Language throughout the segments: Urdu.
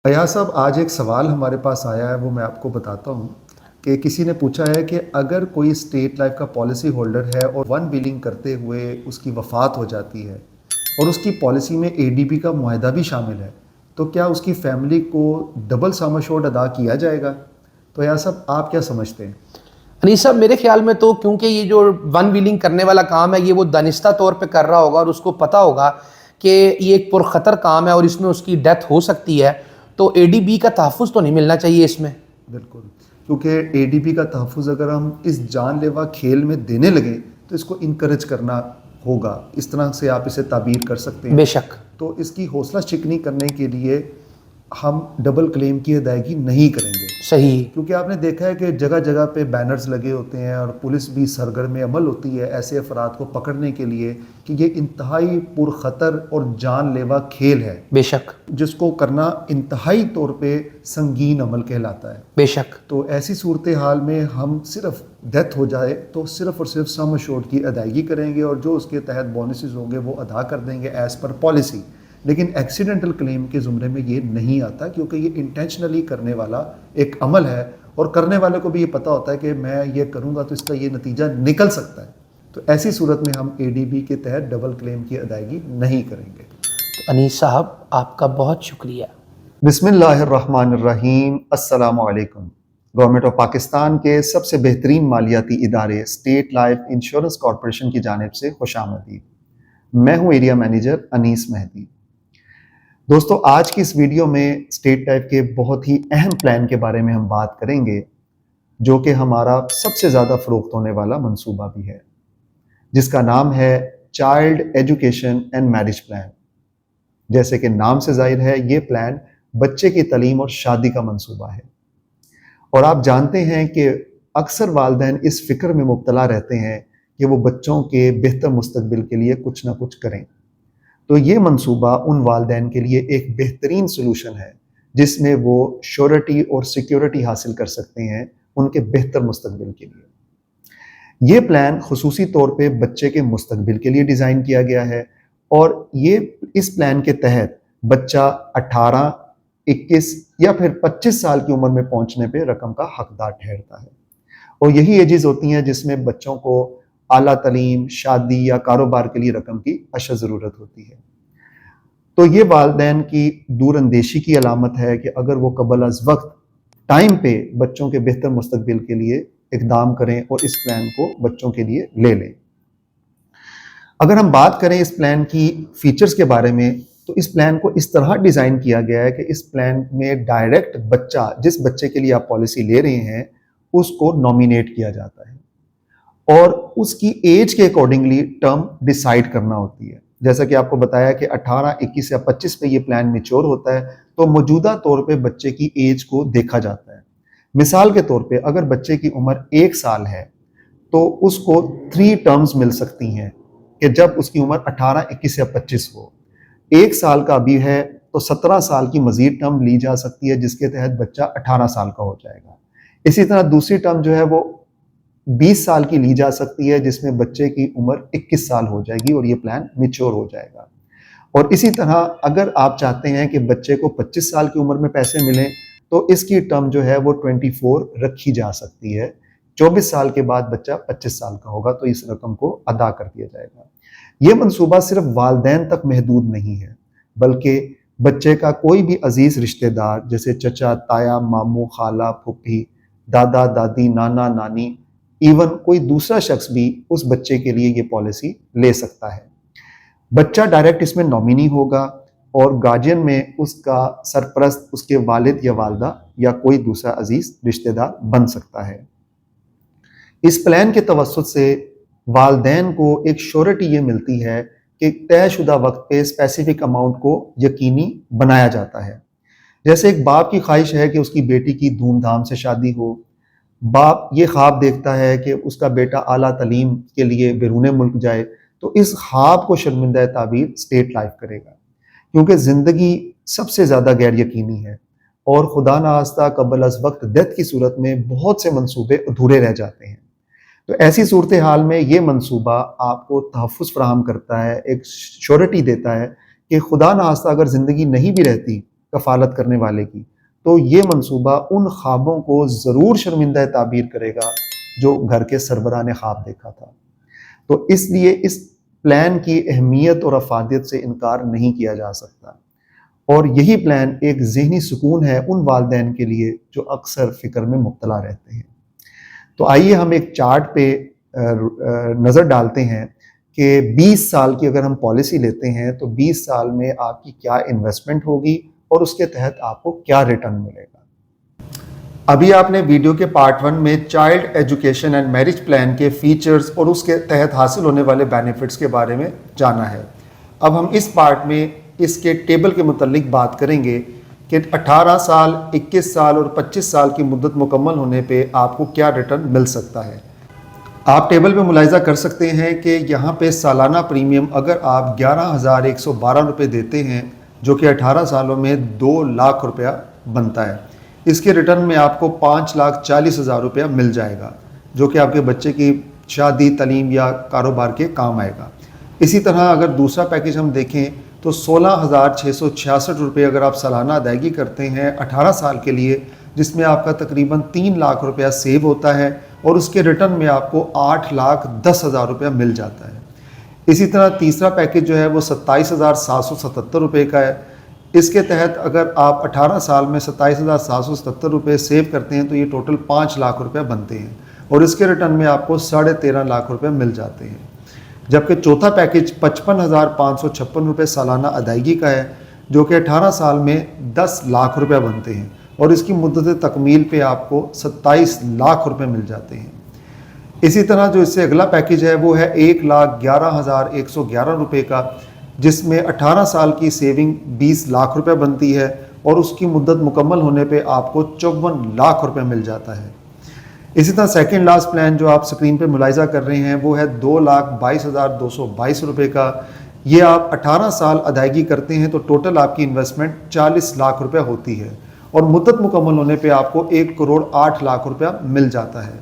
ایاز صاحب، آج ایک سوال ہمارے پاس آیا ہے، وہ میں آپ کو بتاتا ہوں کہ کسی نے پوچھا ہے کہ اگر کوئی اسٹیٹ لائف کا پالیسی ہولڈر ہے اور ون بلنگ کرتے ہوئے اس کی وفات ہو جاتی ہے اور اس کی پالیسی میں اے ڈی بی کا معاہدہ بھی شامل ہے، تو کیا اس کی فیملی کو ڈبل سم ایشورڈ ادا کیا جائے گا؟ تو ایاز صاحب، آپ کیا سمجھتے ہیں؟ انیس صاحب، میرے خیال میں تو کیونکہ یہ جو ون ویلنگ کرنے والا کام ہے یہ وہ دانستہ طور پہ کر رہا ہوگا اور اس کو پتہ ہوگا کہ یہ ایک پرخطر کام ہے اور اس میں اس کی ڈیتھ ہو سکتی ہے، تو اے ڈی بی کا تحفظ تو نہیں ملنا چاہیے اس میں۔ بالکل، کیونکہ اے ڈی بی کا تحفظ اگر ہم اس جان لیوا کھیل میں دینے لگیں تو اس کو انکریج کرنا ہوگا، اس طرح سے آپ اسے تعبیر کر سکتے ہیں۔ بے شک۔ تو اس کی حوصلہ شکنی کرنے کے لیے ہم ڈبل کلیم کی ادائیگی نہیں کریں گے، صحیح۔ کیونکہ آپ نے دیکھا ہے کہ جگہ جگہ پہ بینرز لگے ہوتے ہیں اور پولیس بھی سرگرم عمل ہوتی ہے ایسے افراد کو پکڑنے کے لیے کہ یہ انتہائی پرخطر اور جان لیوا کھیل ہے، بے شک۔ جس کو کرنا انتہائی طور پہ سنگین عمل کہلاتا ہے۔ بے شک۔ تو ایسی صورتحال میں ہم صرف ڈیتھ ہو جائے تو صرف اور صرف سم ایشورڈ کی ادائیگی کریں گے اور جو اس کے تحت بونسز ہوں گے وہ ادا کر دیں گے ایز پر پالیسی، لیکن ایکسیڈنٹل کلیم کے زمرے میں یہ نہیں آتا، کیونکہ یہ انٹینشنلی کرنے والا ایک عمل ہے اور کرنے والے کو بھی یہ پتہ ہوتا ہے کہ میں یہ کروں گا تو اس کا یہ نتیجہ نکل سکتا ہے۔ تو ایسی صورت میں ہم اے ڈی بی کے تحت ڈبل کلیم کی ادائیگی نہیں کریں گے۔ تو انیس صاحب، آپ کا بہت شکریہ۔ بسم اللہ الرحمن الرحیم۔ السلام علیکم۔ گورنمنٹ آف پاکستان کے سب سے بہترین مالیاتی ادارے اسٹیٹ لائف انشورنس کارپوریشن کی جانب سے خوش آمدید۔ میں ہوں ایریا مینیجر انیس مہدی۔ دوستو، آج کی اس ویڈیو میں اسٹیٹ لائف کے بہت ہی اہم پلان کے بارے میں ہم بات کریں گے، جو کہ ہمارا سب سے زیادہ فروخت ہونے والا منصوبہ بھی ہے، جس کا نام ہے child education and marriage plan. جیسے کہ نام سے ظاہر ہے، یہ پلان بچے کی تعلیم اور شادی کا منصوبہ ہے، اور آپ جانتے ہیں کہ اکثر والدین اس فکر میں مبتلا رہتے ہیں کہ وہ بچوں کے بہتر مستقبل کے لیے کچھ نہ کچھ کریں۔ تو یہ منصوبہ ان والدین کے لیے ایک بہترین سلوشن ہے جس میں وہ شیورٹی اور سیکیورٹی حاصل کر سکتے ہیں ان کے بہتر مستقبل کے لیے۔ یہ پلان خصوصی طور پہ بچے کے مستقبل کے لیے ڈیزائن کیا گیا ہے، اور اس پلان کے تحت بچہ 18، 21 یا پھر 25 سال کی عمر میں پہنچنے پہ رقم کا حقدار ٹھہرتا ہے، اور یہی ایجز ہوتی ہیں جس میں بچوں کو اعلیٰ تعلیم، شادی یا کاروبار کے لیے رقم کی اشد ضرورت ہوتی ہے۔ تو یہ والدین کی دور اندیشی کی علامت ہے کہ اگر وہ قبل از وقت ٹائم پہ بچوں کے بہتر مستقبل کے لیے اقدام کریں اور اس پلان کو بچوں کے لیے لے لیں۔ اگر ہم بات کریں اس پلان کی فیچرز کے بارے میں، تو اس پلان کو اس طرح ڈیزائن کیا گیا ہے کہ اس پلان میں ڈائریکٹ بچہ، جس بچے کے لیے آپ پالیسی لے رہے ہیں، اس کو نامینیٹ کیا جاتا ہے اور اس کی ایج کے اکارڈنگلی ٹرم ڈیسائیڈ کرنا ہوتی ہے۔ جیسا کہ آپ کو بتایا کہ 18، 21 یا 25 پہ یہ پلان میچور ہوتا ہے، تو موجودہ طور پہ بچے کی ایج کو دیکھا جاتا ہے۔ مثال کے طور پہ اگر بچے کی عمر 1 سال ہے تو اس کو 3 ٹرمز مل سکتی ہیں کہ جب اس کی عمر 18، 21 یا 25 ہو۔ 1 سال کا بھی ہے تو 17 سال کی مزید ٹرم لی جا سکتی ہے جس کے تحت بچہ 18 سال کا ہو جائے گا۔ اسی طرح دوسری ٹرم جو ہے وہ 20 سال کی لی جا سکتی ہے جس میں بچے کی عمر 21 سال ہو جائے گی اور یہ پلان میچور ہو جائے گا۔ اور اسی طرح اگر آپ چاہتے ہیں کہ بچے کو 25 سال کی عمر میں پیسے ملیں تو اس کی ٹرم جو ہے وہ 24 رکھی جا سکتی ہے۔ 24 سال کے بعد بچہ 25 سال کا ہوگا تو اس رقم کو ادا کر دیا جائے گا۔ یہ منصوبہ صرف والدین تک محدود نہیں ہے، بلکہ بچے کا کوئی بھی عزیز رشتہ دار جیسے چچا، تایا، ماموں، خالہ، پھوپھی، دادا، دادی، نانا، نانی، ایون کوئی دوسرا شخص بھی اس بچے کے لیے یہ پالیسی لے سکتا ہے۔ بچہ ڈائریکٹ اس میں نامینی ہوگا اور گارجین میں اس کا سرپرست اس کے والد یا والدہ یا کوئی دوسرا عزیز رشتہ دار بن سکتا ہے۔ اس پلان کے توسط سے والدین کو ایک شیورٹی یہ ملتی ہے کہ طے شدہ وقت پہ اسپیسیفک اماؤنٹ کو یقینی بنایا جاتا ہے۔ جیسے ایک باپ کی خواہش ہے کہ اس کی بیٹی کی دھوم دھام سے شادی ہو، باپ یہ خواب دیکھتا ہے کہ اس کا بیٹا اعلیٰ تعلیم کے لیے بیرون ملک جائے، تو اس خواب کو شرمندہ تعبیر اسٹیٹ لائف کرے گا، کیونکہ زندگی سب سے زیادہ غیر یقینی ہے اور خدا نخواستہ قبل از وقت ڈیتھ کی صورت میں بہت سے منصوبے ادھورے رہ جاتے ہیں۔ تو ایسی صورتحال میں یہ منصوبہ آپ کو تحفظ فراہم کرتا ہے، ایک شیورٹی دیتا ہے کہ خدا نخواستہ اگر زندگی نہیں بھی رہتی کفالت کرنے والے کی، تو یہ منصوبہ ان خوابوں کو ضرور شرمندہ تعبیر کرے گا جو گھر کے سربراہ نے خواب دیکھا تھا۔ تو اس لیے اس پلان کی اہمیت اور افادیت سے انکار نہیں کیا جا سکتا، اور یہی پلان ایک ذہنی سکون ہے ان والدین کے لیے جو اکثر فکر میں مبتلا رہتے ہیں۔ تو آئیے ہم ایک چارٹ پہ نظر ڈالتے ہیں کہ 20 سال کی اگر ہم پالیسی لیتے ہیں تو 20 سال میں آپ کی کیا انویسٹمنٹ ہوگی اور اس کے تحت آپ کو کیا ریٹرن ملے گا۔ ابھی آپ نے ویڈیو کے پارٹ 1 میں child education and marriage plan کے فیچرز اور اس کے تحت حاصل ہونے والے بینیفٹس کے بارے میں جانا ہے۔ اب ہم اس پارٹ میں اس کے ٹیبل کے متعلق بات کریں گے کہ 18 سال، 21 سال اور 25 سال کی مدت مکمل ہونے پہ آپ کو کیا ریٹرن مل سکتا ہے۔ آپ ٹیبل میں ملاحظہ کر سکتے ہیں کہ یہاں پہ سالانہ پریمیم اگر آپ 11,112 روپے دیتے ہیں جو کہ 18 سالوں میں 2 لاکھ روپیہ بنتا ہے، اس کے ریٹرن میں آپ کو 5,40,000 روپیہ مل جائے گا جو کہ آپ کے بچے کی شادی، تعلیم یا کاروبار کے کام آئے گا۔ اسی طرح اگر دوسرا پیکج ہم دیکھیں تو 16,666 روپے اگر آپ سالانہ ادائیگی کرتے ہیں 18 سال کے لیے، جس میں آپ کا تقریباً 3 لاکھ روپیہ سیو ہوتا ہے اور اس کے ریٹرن میں آپ کو 8,10,000 روپیہ مل جاتا ہے۔ اسی طرح تیسرا پیکج جو ہے وہ 27,777 روپے کا ہے۔ اس کے تحت اگر آپ 18 سال میں 27,777 روپے سیو کرتے ہیں تو یہ ٹوٹل 5 لاکھ روپے بنتے ہیں اور اس کے ریٹرن میں آپ کو 13.5 لاکھ روپے مل جاتے ہیں۔ جبکہ چوتھا پیکج 55,556 روپے سالانہ ادائیگی کا ہے جو کہ 18 سال میں 10 لاکھ روپے بنتے ہیں اور اس کی مدت تکمیل پہ آپ کو 27 لاکھ روپے مل جاتے ہیں۔ اسی طرح جو اس سے اگلا پیکج ہے وہ ہے 1,11,111 روپے کا، جس میں 18 سال کی سیونگ 20 لاکھ روپے بنتی ہے اور اس کی مدت مکمل ہونے پہ آپ کو 54 لاکھ روپے مل جاتا ہے۔ اسی طرح سیکنڈ لاسٹ پلان جو آپ سکرین پہ ملاحظہ کر رہے ہیں وہ ہے 2,22,222 روپے کا۔ یہ آپ 18 سال ادائیگی کرتے ہیں تو ٹوٹل آپ کی انویسٹمنٹ 40 لاکھ روپے ہوتی ہے اور مدت مکمل ہونے پہ آپ کو 1,08 لاکھ روپیہ مل جاتا ہے۔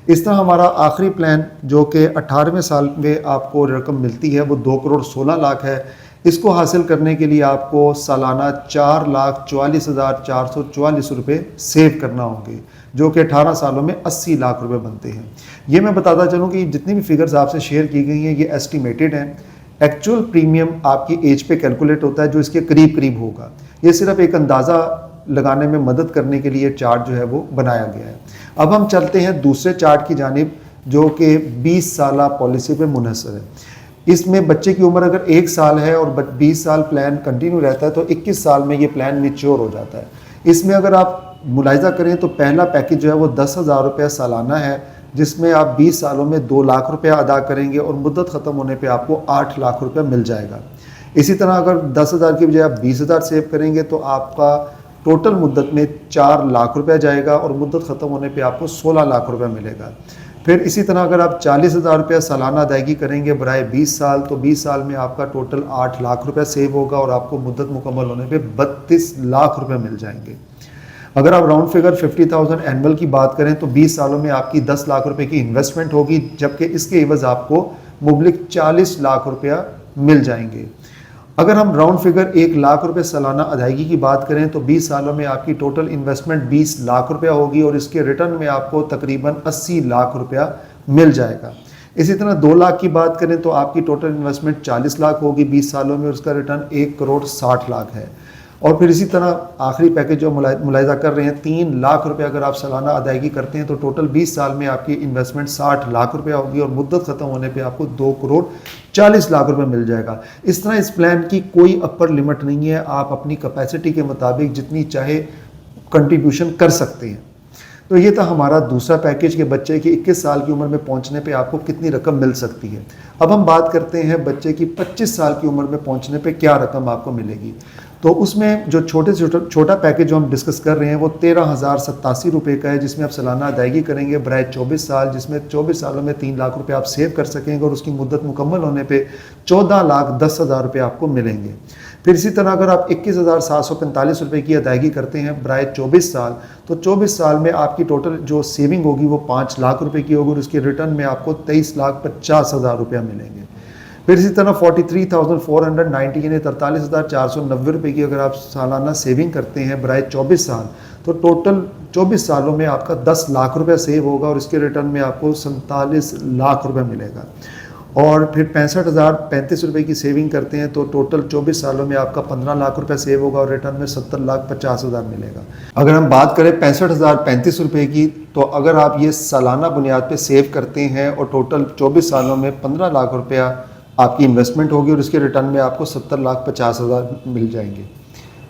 اس طرح ہمارا آخری پلان جو کہ 18ویں سال میں آپ کو رقم ملتی ہے وہ 2,16 لاکھ ہے۔ اس کو حاصل کرنے کے لیے آپ کو سالانہ 4,44,444 روپے سیو کرنا ہوں گے جو کہ 18 سالوں میں 80 لاکھ روپے بنتے ہیں۔ یہ میں بتاتا چلوں کہ جتنی بھی فگرز آپ سے شیئر کی گئی ہیں یہ ایسٹیمیٹڈ ہیں۔ ایکچوئل پریمیم آپ کی ایج پہ کیلکولیٹ ہوتا ہے جو اس کے قریب قریب ہوگا۔ یہ صرف ایک اندازہ لگانے میں مدد کرنے کے لیے چارٹ جو ہے وہ بنایا گیا ہے۔ اب ہم چلتے ہیں دوسرے چارٹ کی جانب جو کہ 20 سالہ پالیسی پہ منحصر ہے۔ اس میں بچے کی عمر اگر 1 سال ہے اور 20 سال پلان کنٹینیو رہتا ہے تو 21 سال میں یہ پلان میچور ہو جاتا ہے۔ اس میں اگر آپ ملاحظہ کریں تو پہلا پیکج جو ہے وہ 10,000 روپیہ سالانہ ہے جس میں آپ 20 سالوں میں 2 لاکھ روپیہ ادا کریں گے اور مدت ختم ہونے پہ آپ کو 8 لاکھ روپیہ مل جائے گا۔ اسی طرح اگر 10,000 کی بجائے آپ 20,000 سیو کریں گے تو آپ کا ٹوٹل مدت میں 4 لاکھ روپیہ جائے گا اور مدت ختم ہونے پہ آپ کو 16 لاکھ روپیہ ملے گا۔ پھر اسی طرح اگر آپ 40,000 روپیہ سالانہ ادائیگی کریں گے برائے 20 سال تو 20 سال میں آپ کا ٹوٹل 8 لاکھ روپیہ سیو ہوگا اور آپ کو مدت مکمل ہونے پہ 32 لاکھ روپیہ مل جائیں گے۔ اگر آپ راؤنڈ فگر 50,000 اینول کی بات کریں تو 20 سالوں میں آپ کی 10 لاکھ روپے کی انویسٹمنٹ ہوگی جبکہ اس کے عوض آپ کو مبلغ 40 لاکھ روپیہ مل جائیں گے۔ اگر ہم راؤنڈ فگر 1 لاکھ روپے سالانہ ادائیگی کی بات کریں تو 20 سالوں میں آپ کی ٹوٹل انویسٹمنٹ 20 لاکھ روپیہ ہوگی اور اس کے ریٹرن میں آپ کو تقریباً 80 لاکھ روپیہ مل جائے گا۔ اسی طرح 2 لاکھ کی بات کریں تو آپ کی ٹوٹل انویسٹمنٹ 40 لاکھ ہوگی 20 سالوں میں اور اس کا ریٹرن 1,60 لاکھ ہے۔ اور پھر اسی طرح آخری پیکج جو ملاحظہ کر رہے ہیں 3 لاکھ روپے اگر آپ سالانہ ادائیگی کرتے ہیں تو ٹوٹل 20 سال میں آپ کی انویسٹمنٹ 60 لاکھ روپے ہوگی اور مدت ختم ہونے پہ آپ کو 2,40 لاکھ روپے مل جائے گا۔ اس طرح اس پلان کی کوئی اپر لمٹ نہیں ہے، آپ اپنی کیپیسٹی کے مطابق جتنی چاہے کنٹریبیوشن کر سکتے ہیں۔ تو یہ تھا ہمارا دوسرا پیکج کہ بچے کی 21 سال کی عمر میں پہنچنے پہ آپ کو کتنی رقم مل سکتی ہے۔ اب ہم بات کرتے ہیں بچے کی 25 سال کی عمر میں پہنچنے پہ کیا رقم آپ کو ملے گی۔ تو اس میں جو چھوٹا پیکج جو ہم ڈسکس کر رہے ہیں وہ 13,087 روپے کا ہے جس میں آپ سالانہ ادائیگی کریں گے برائے 24 سال جس میں 24 سالوں میں 3 لاکھ روپے آپ سیو کر سکیں گے اور اس کی مدت مکمل ہونے پہ 14,10,000 روپے آپ کو ملیں گے۔ پھر اسی طرح اگر آپ 21,745 روپے کی ادائیگی کرتے ہیں برائے 24 سال تو 24 سال میں آپ کی ٹوٹل جو سیونگ ہوگی وہ 5 لاکھ روپے کی ہوگی اور اس کے ریٹرن میں آپ کو 23,50,000 روپیہ ملیں گے۔ پھر اسی طرح 43,490 یعنی 43,490 روپے کی اگر آپ سالانہ سیونگ کرتے ہیں برائے 24 سال تو ٹوٹل 24 سالوں میں آپ کا 10 لاکھ روپے سیو ہوگا اور اس کے ریٹرن میں آپ کو 47 لاکھ روپے ملے گا. اور پھر 65,035 روپے کی سیونگ کرتے ہیں تو ٹوٹل 24 سالوں میں آپ کا 15 لاکھ روپے سیو ہوگا اور ریٹرن میں 70,50,000 ملے گا. اگر ہم بات کریں 65,035 روپے کی تو اگر آپ یہ سالانہ بنیاد پہ سیو کرتے ہیں اور ٹوٹل 24 سالوں میں 15 لاکھ روپیہ آپ کی انویسٹمنٹ ہوگی اور اس کے ریٹرن میں آپ کو 70,50,000 مل جائیں گے.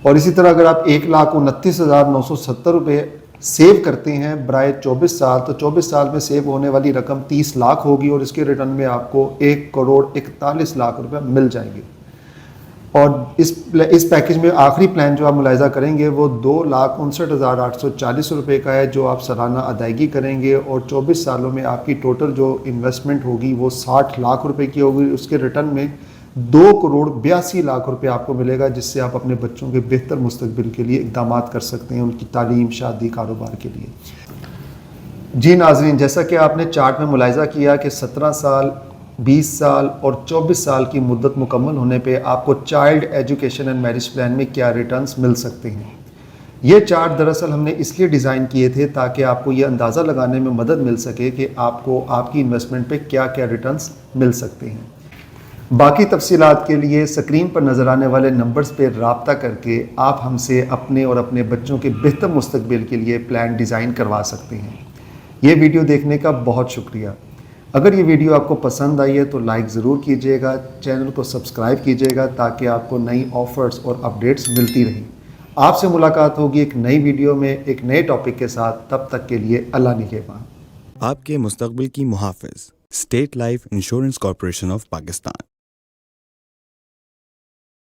اور اسی طرح اگر آپ 1,29,970 روپے سیو کرتے ہیں برائے 24 سال تو 24 سال میں سیو ہونے والی رقم 30 لاکھ ہوگی اور اس کے ریٹرن میں آپ کو 1,41,00,000 روپے مل جائیں گے. اور اس پیکیج میں آخری پلان جو آپ ملاحظہ کریں گے وہ 2,59,840 روپے کا ہے جو آپ سالانہ ادائیگی کریں گے اور 24 سالوں میں آپ کی ٹوٹل جو انویسٹمنٹ ہوگی وہ 60 لاکھ روپے کی ہوگی. اس کے ریٹرن میں 2,82,00,000 روپے آپ کو ملے گا جس سے آپ اپنے بچوں کے بہتر مستقبل کے لیے اقدامات کر سکتے ہیں ان کی تعلیم، شادی، کاروبار کے لیے. جی ناظرین، جیسا کہ آپ نے چارٹ میں ملاحظہ کیا کہ 17 سال، 20 سال اور 24 سال کی مدت مکمل ہونے پہ آپ کو child education and marriage plan میں کیا ریٹرنز مل سکتے ہیں. یہ چارٹ دراصل ہم نے اس لیے ڈیزائن کیے تھے تاکہ آپ کو یہ اندازہ لگانے میں مدد مل سکے کہ آپ کو آپ کی انویسٹمنٹ پہ کیا کیا ریٹرنز مل سکتے ہیں. باقی تفصیلات کے لیے سکرین پر نظر آنے والے نمبرز پہ رابطہ کر کے آپ ہم سے اپنے اور اپنے بچوں کے بہتر مستقبل کے لیے پلان ڈیزائن کروا سکتے ہیں. یہ ویڈیو دیکھنے کا بہت شکریہ. اگر یہ ویڈیو آپ کو پسند آئی ہے تو لائک ضرور کیجیے گا، چینل کو سبسکرائب کیجیے گا تاکہ آپ کو نئی آفرز اور اپڈیٹس ملتی رہیں. آپ سے ملاقات ہوگی ایک نئی ویڈیو میں ایک نئے ٹاپک کے ساتھ. تب تک کے لیے اللہ نگہبان. آپ کے مستقبل کی محافظ state life insurance corporation of Pakistan.